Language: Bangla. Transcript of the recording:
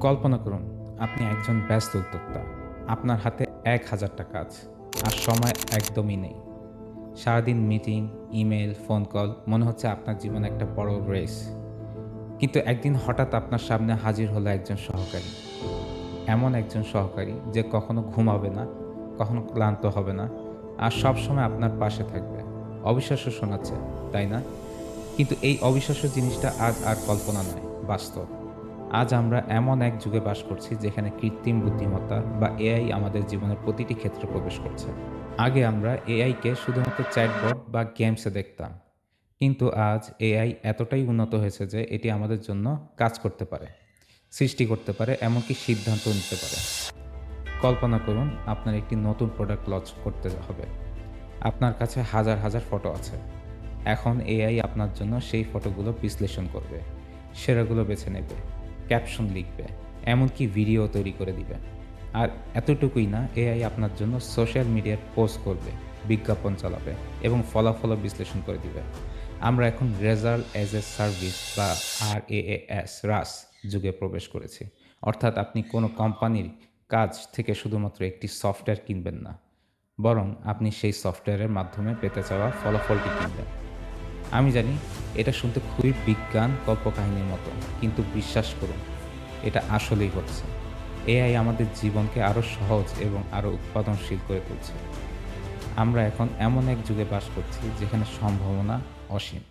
কল্পনা করুন, আপনি একজন ব্যস্ত উদ্যোক্তা। আপনার হাতে ১,০০০ টা কাজ, আর সময় একদমই নেই। সারাদিন মিটিং, ইমেইল, ফোন কল, মনে হচ্ছে আপনার জীবন একটা বড় রেস। কিন্তু একদিন হঠাৎ আপনার সামনে হাজির হলো একজন সহকারী। এমন একজন সহকারী যে কখনো ঘুমাবে না, কখনো ক্লান্ত হবে না, আর সবসময় আপনার পাশে থাকবে। অবিশ্বাস্য শোনাচ্ছে, তাই না? কিন্তু এই অবিশ্বাস্য জিনিসটা আজ আর কল্পনা নয়, বাস্তব। আজ আমরা এমন এক যুগে বাস করছি যেখানে কৃত্রিম বুদ্ধিমত্তা বা এআই আমাদের জীবনের প্রতিটি ক্ষেত্রে প্রবেশ করছে। আগে আমরা এআইকে শুধুমাত্র চ্যাটবট বা গেমসে দেখতাম। কিন্তু আজ এআই এতটাই উন্নত হয়েছে যে এটি আমাদের জন্য কাজ করতে পারে, সৃষ্টি করতে পারে, এমনকি সিদ্ধান্ত নিতে পারে। কল্পনা করুন, আপনার একটি নতুন প্রোডাক্ট লঞ্চ করতে হবে। আপনার কাছে হাজার হাজার ফটো আছে। এখন এআই আপনার জন্য সেই ফটোগুলো বিশ্লেষণ করবে, সেরাগুলো বেছে নেবে, ক্যাপশন লিখবে, এমনকি ভিডিও তৈরি করে দিবে। আর এতটুকুই না, এআই আপনার জন্য সোশ্যাল মিডিয়ার পোস্ট করবে, বিজ্ঞাপন চালাবে এবং ফলাফলও বিশ্লেষণ করে দিবে। আমরা এখন রেজাল্ট অ্যাজ এ সার্ভিস বা রাস যুগে প্রবেশ করেছি। অর্থাৎ আপনি কোনো কোম্পানির কাজ থেকে শুধুমাত্র একটি সফটওয়্যার কিনবেন না, বরং আপনি সেই সফটওয়্যারের মাধ্যমে পেতে চাওয়া ফলাফলটি কিনবেন। আমি জানি এটা শুনতে খুবই বিজ্ঞান কল্পকাহিনীর মতো, কিন্তু বিশ্বাস করুন, এটা আসলেই হচ্ছে। এআই আমাদের জীবনকে আরও সহজ এবং আরও উৎপাদনশীল করে তুলছে। আমরা এখন এমন এক যুগে বাস করছি যেখানে সম্ভাবনা অসীম।